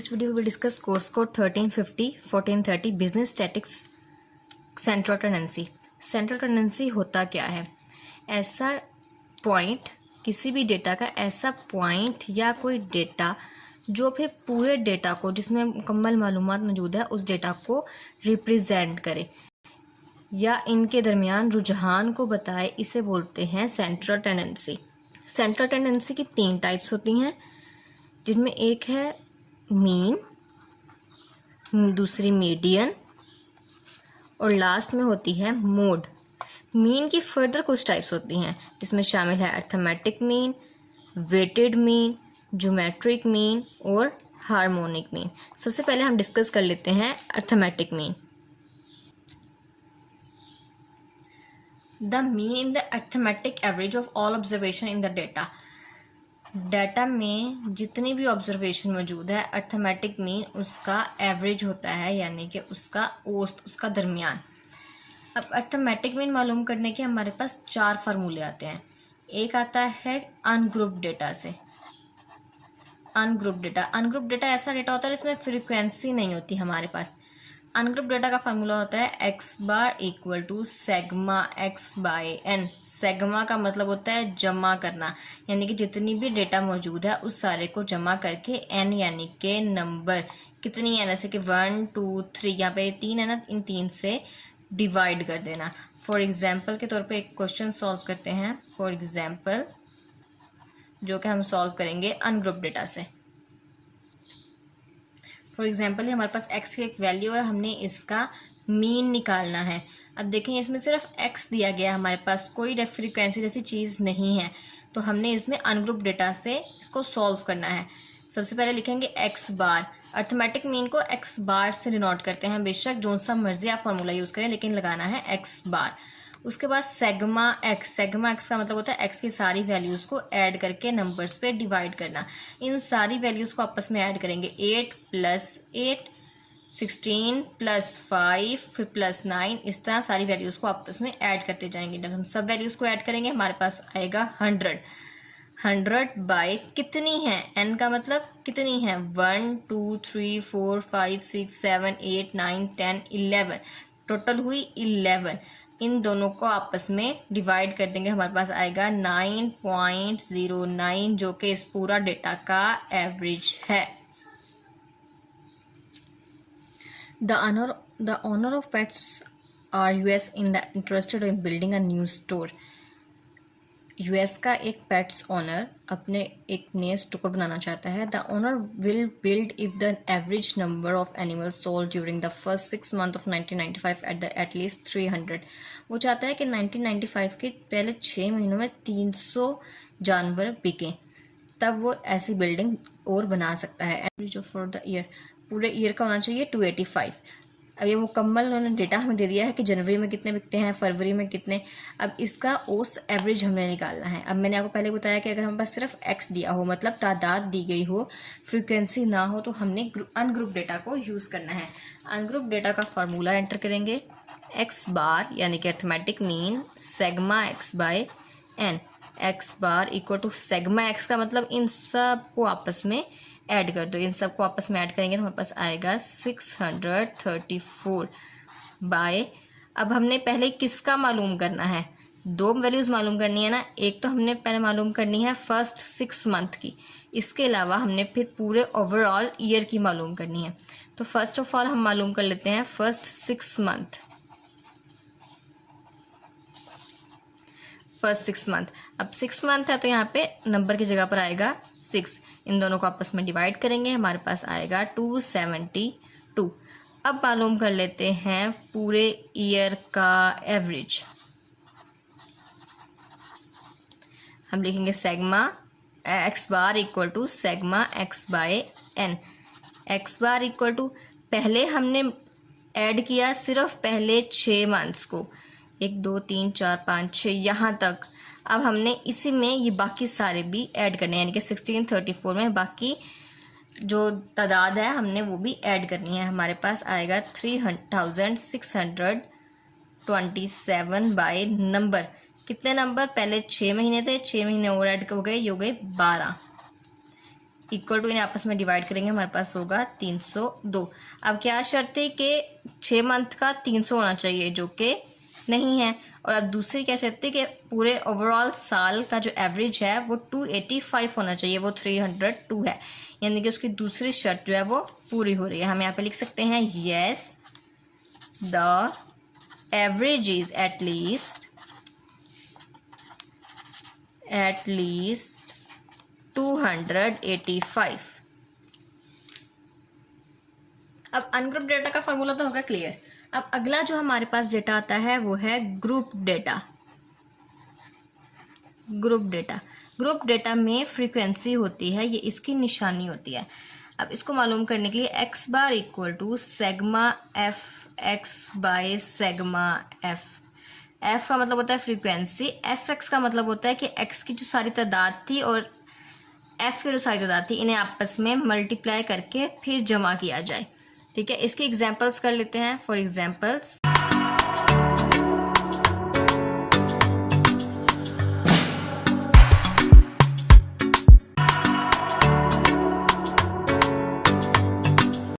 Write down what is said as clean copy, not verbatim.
this video we will discuss course code 1350 1430 business statics central tendency. Central tendency होता क्या है? ऐसा point, किसी भी डेटा का ऐसा पॉइंट या कोई डेटा जो फिर पूरे डेटा को, जिसमें मुकम्मल मालूमात मौजूद है, उस डेटा को रिप्रेजेंट करे या इनके दरमियान रुझान को बताए, इसे बोलते हैं सेंट्रल टेंडेंसी। सेंट्रल टेंडेंसी की 3 टाइप्स होती हैं, जिनमें एक है मीन, दूसरी मीडियन और लास्ट में होती है मोड। मीन की फर्दर कुछ टाइप्स होती हैं, जिसमें शामिल है arithmetic mean, weighted mean, geometric mean और हार्मोनिक मीन। सबसे पहले हम डिस्कस कर लेते हैं arithmetic mean. The mean in the arithmetic average of all observation in the data. Data में जितनी भी ऑब्जर्वेशन मौजूद है, अर्थमेटिक मीन उसका एवरेज होता है, यानी कि उसका औसत, उसका दरमियान। अब अर्थमेटिक मीन मालूम करने के हमारे पास 4 फार्मूले आते हैं। एक आता है अनग्रुप डेटा से। अनग्रुप डेटा ऐसा डेटा होता है जिसमें फ्रीक्वेंसी नहीं होती हमारे पास। अनग्रुप डेटा का फार्मूला होता है x bar equal to sigma x by n. सेग्मा का मतलब होता है जमा करना, यानी कि जितनी भी डेटा मौजूद है उस सारे को जमा करके एन यानी कि नंबर कितनी है, जैसे कि 1 2 3, यहाँ पे 3 है ना, इन 3 से डिवाइड कर देना। फॉर एग्जाम्पल के तौर पे एक क्वेश्चन सॉल्व करते हैं। फॉर एग्जाम्पल जो कि हम सॉल्व करेंगे अनग्रुप डेटा से। फॉर एग्जाम्पल हमारे पास x की एक वैल्यू और हमने इसका मीन निकालना है। अब देखें, इसमें सिर्फ x दिया गया है, हमारे पास कोई फ्रीक्वेंसी जैसी चीज़ नहीं है, तो हमने इसमें अनग्रुप डेटा से इसको सॉल्व करना है। सबसे पहले लिखेंगे x बार। अर्थमेटिक मीन को x बार से डिनोट करते हैं, बेशक जो सा मर्जी आप फार्मूला यूज़ करें, लेकिन लगाना है x बार। उसके बाद सेग्मा एक्स का मतलब होता है x की सारी वैल्यूज़ को ऐड करके नंबर्स पे डिवाइड करना। इन सारी वैल्यूज़ को आपस में ऐड करेंगे, 8 + 8, 16 + 5, फिर +9, इस तरह सारी वैल्यूज़ को आपस में ऐड करते जाएंगे। जब हम सब वैल्यूज़ को ऐड करेंगे हमारे पास आएगा 100 बाय कितनी है, n का मतलब कितनी है, 1 2 3 4 5 6 7 8 9 10 11, टोटल हुई 11। इन दोनों को आपस में डिवाइड कर देंगे, हमारे पास आएगा 9.09, जो कि इस पूरा डेटा का एवरेज है। The owner of pets are us in the interested in building a new store. Us का एक पेट्स ओनर अपने एक नए स्टोर बनाना चाहता है। The owner will build if the average number of animals sold during the first 6 months of 1995 at least 300। वो चाहता है कि 1995 के पहले 6 महीनों में 300 जानवर बिकें, तब वो ऐसी बिल्डिंग और बना सकता है। एवरेज फॉर द ईयर, पूरे ईयर का होना चाहिए 285। अब ये मुकम्मल उन्होंने डेटा हमें दे दिया है कि जनवरी में कितने बिकते हैं, फरवरी में कितने। अब इसका औसत एवरेज हमने निकालना है। अब मैंने आपको पहले बताया कि अगर हमारे पास सिर्फ x दिया हो, मतलब तादाद दी गई हो, फ्रीक्वेंसी ना हो, तो हमने अनग्रुप डेटा को यूज़ करना है। अनग्रुप डेटा का फार्मूला एंटर करेंगे, x बार यानी कि arithmetic mean sigma x by n। x bar equal to sigma x का मतलब इन सब को आपस में ऐड कर दो। इन सबको आपस में ऐड करेंगे तो हमारे पास आएगा 634 बाय। अब हमने पहले किसका मालूम करना है, 2 वैल्यूज़ मालूम करनी है ना। एक तो हमने पहले मालूम करनी है फर्स्ट 6 month की, इसके अलावा हमने फिर पूरे ओवरऑल ईयर की मालूम करनी है। तो फर्स्ट ऑफ ऑल हम मालूम कर लेते हैं फर्स्ट 6 month। फर्स्ट 6 month, अब 6 month है तो यहाँ पे नंबर की जगह पर आएगा 6। इन दोनों को आपस में डिवाइड करेंगे, हमारे पास आएगा 272। अब मालूम कर लेते हैं पूरे ईयर का एवरेज। हम लिखेंगे sigma x bar equal to sigma x by n. X bar equal to, पहले हमने ऐड किया सिर्फ पहले 6 months को, 1 2 3 4 5 6 यहाँ तक। अब हमने इसी में ये बाकी सारे भी ऐड करने हैं, यानी कि 1634 में बाकी जो तादाद है हमने वो भी ऐड करनी है। हमारे पास आएगा 3627 बाय नंबर। कितने नंबर, पहले 6 महीने थे, 6 महीने और ऐड हो गए, ये हो गए 12। इक्वल टू, इन्हें आपस में डिवाइड करेंगे, हमारे पास होगा 302। अब क्या शर्त है कि 6 मंथ का 300 होना चाहिए, जो कि नहीं है। और अब दूसरी क्या शर्त है कि पूरे ओवरऑल साल का जो एवरेज है वो 285 होना चाहिए, वो 302 है, यानी कि उसकी दूसरी शर्त जो है वो पूरी हो रही है। हम यहाँ पे लिख सकते हैं yes the average is at least 285। अब अनग्रुप डेटा का फॉर्मूला तो होगा क्लियर। अब अगला जो हमारे पास डेटा आता है वो है ग्रुप डेटा। ग्रुप डेटा में फ्रीक्वेंसी होती है, ये इसकी निशानी होती है। अब इसको मालूम करने के लिए x bar equal to sigma f x by sigma f. F का मतलब होता है फ्रीक्वेंसी, एफ एक्स का मतलब होता है कि x की जो सारी तादाद थी और एफ की जो सारी तादाद थी, इन्हें आपस में मल्टीप्लाई करके फिर जमा किया जाए। ठीक है, इसके एग्जांपल्स कर लेते हैं। For examples